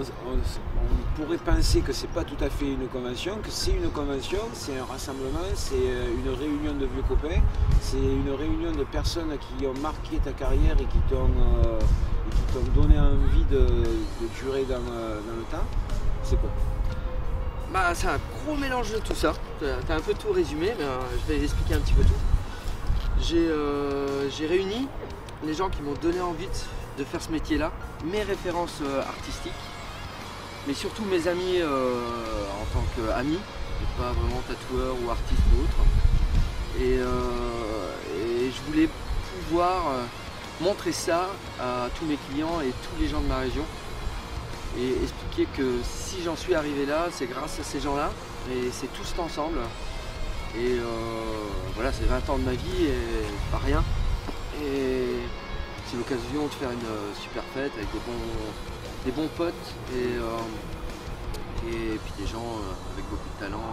on pourrait penser que c'est pas tout à fait une convention, que c'est une convention, c'est un rassemblement, c'est une réunion de vieux copains, c'est une réunion de personnes qui ont marqué ta carrière et qui t'ont donné envie de durer dans le temps. C'est quoi? Bah, c'est un gros mélange de tout ça. T'as un peu tout résumé, mais je vais expliquer un petit peu tout. J'ai réuni les gens qui m'ont donné envie de faire ce métier-là, mes références artistiques, mais surtout mes amis en tant qu'amis, et pas vraiment tatoueurs ou artistes ou autres. Et je voulais pouvoir montrer ça à tous mes clients et tous les gens de ma région et expliquer que si j'en suis arrivé là, c'est grâce à ces gens-là et c'est tous ensemble. Et voilà, c'est 20 ans de ma vie et pas rien. Et c'est l'occasion de faire une super fête avec des bons potes et puis des gens avec beaucoup de talent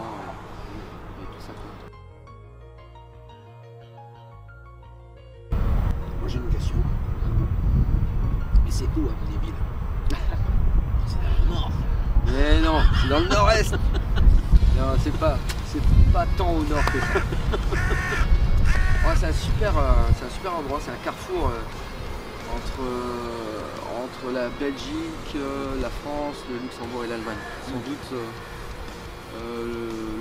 et tout ça. Moi j'ai une question. Mais c'est où Amnéville? C'est dans le nord. Mais non, c'est dans le nord-est. Non, c'est pas tant au nord que ça. Ouais, c'est un super endroit, c'est un carrefour entre la Belgique, la France, le Luxembourg et l'Allemagne. Sans doute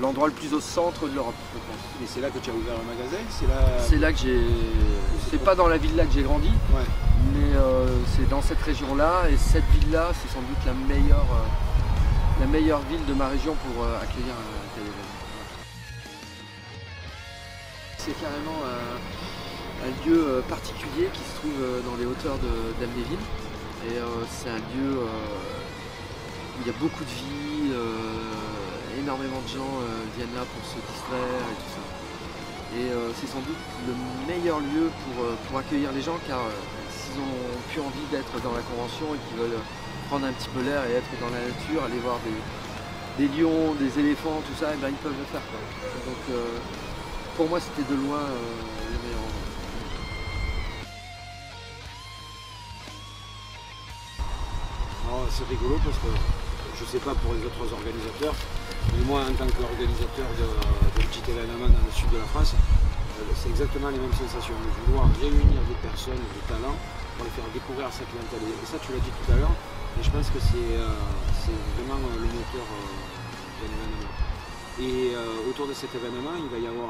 l'endroit le plus au centre de l'Europe, je pense. Et c'est là que tu as ouvert un magasin? C'est là que j'ai... C'est pas dans la ville là que j'ai grandi, ouais. Mais c'est dans cette région-là, et cette ville-là, c'est sans doute la meilleure ville de ma région pour accueillir un tel événement. C'est carrément un lieu particulier qui se trouve dans les hauteurs d'Amnéville. Et c'est un lieu où il y a beaucoup de vie, énormément de gens viennent là pour se distraire et tout ça. Et c'est sans doute le meilleur lieu pour accueillir les gens, car s'ils ont plus envie d'être dans la convention et qu'ils veulent prendre un petit peu l'air et être dans la nature, aller voir des lions, des éléphants, tout ça, et ben ils peuvent le faire, quoi. Donc pour moi c'était de loin le meilleur endroit. C'est rigolo parce que je sais pas pour les autres organisateurs, mais moi en tant qu'organisateur de petit événement dans le sud de la France, c'est exactement les mêmes sensations. De vouloir réunir des personnes de talent pour les faire découvrir sa clientèle. Et ça tu l'as dit tout à l'heure, et je pense que c'est vraiment le moteur de l'événement. Et autour de cet événement, il va y avoir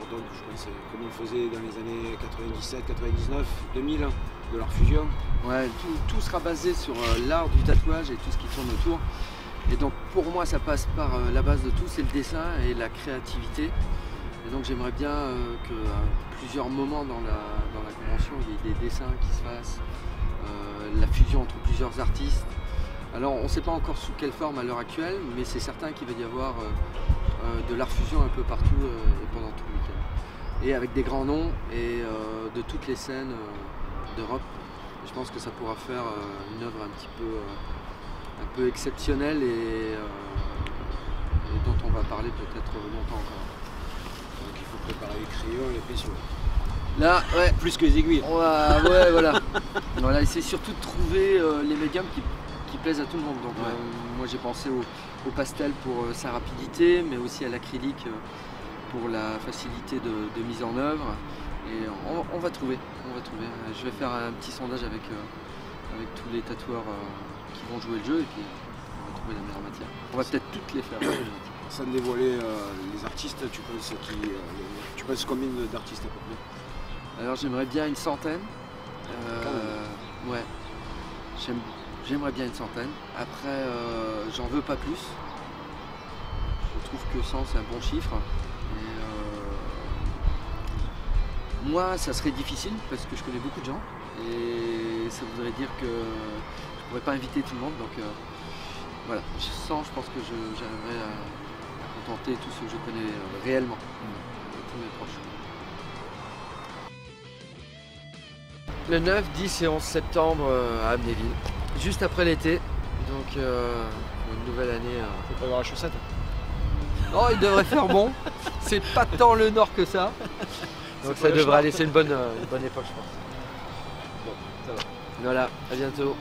donc, je pense, comme on faisait dans les années 97, 99, 2000, de l'art fusion. Ouais, tout sera basé sur l'art du tatouage et tout ce qui tourne autour. Et donc pour moi, ça passe par la base de tout, c'est le dessin et la créativité. Et donc j'aimerais bien qu'à plusieurs moments dans la convention, il y ait des dessins qui se fassent, la fusion entre plusieurs artistes. Alors on ne sait pas encore sous quelle forme à l'heure actuelle, mais c'est certain qu'il va y avoir de l'art fusion un peu partout et pendant tout le week-end. Et avec des grands noms et de toutes les scènes d'Europe. Je pense que ça pourra faire une œuvre un peu exceptionnelle et dont on va parler peut-être longtemps encore. Donc il faut préparer les crayons et les pinceaux. Là, ouais. Plus que les aiguilles. Ouais, voilà. Voilà, et c'est surtout de trouver les médiums qui plaisent à tout le monde. Donc moi j'ai pensé au pastel pour sa rapidité, mais aussi à l'acrylique pour la facilité de mise en œuvre. Et on va trouver. Je vais faire un petit sondage avec tous les tatoueurs qui vont jouer le jeu, et puis on va trouver la meilleure matière. On va peut-être toutes les faire. Sans dévoiler les artistes, tu penses combien d'artistes à peu près? Alors j'aimerais bien une centaine. Ouais. J'aimerais bien une centaine. Après, j'en veux pas plus. Je trouve que 100 c'est un bon chiffre. Moi, ça serait difficile parce que je connais beaucoup de gens et ça voudrait dire que je pourrais pas inviter tout le monde. Donc voilà, 100, je pense que j'arriverai à contenter tous ceux que je connais réellement, tous mes proches. Le 9, 10 et 11 septembre à Amnéville, juste après l'été. Donc une nouvelle année. Faut pas avoir la chaussette. Oh, il devrait faire bon. C'est pas tant le nord que ça. Donc ça devrait aller, c'est une bonne époque, je pense. Bon, ça va. Voilà, à bientôt.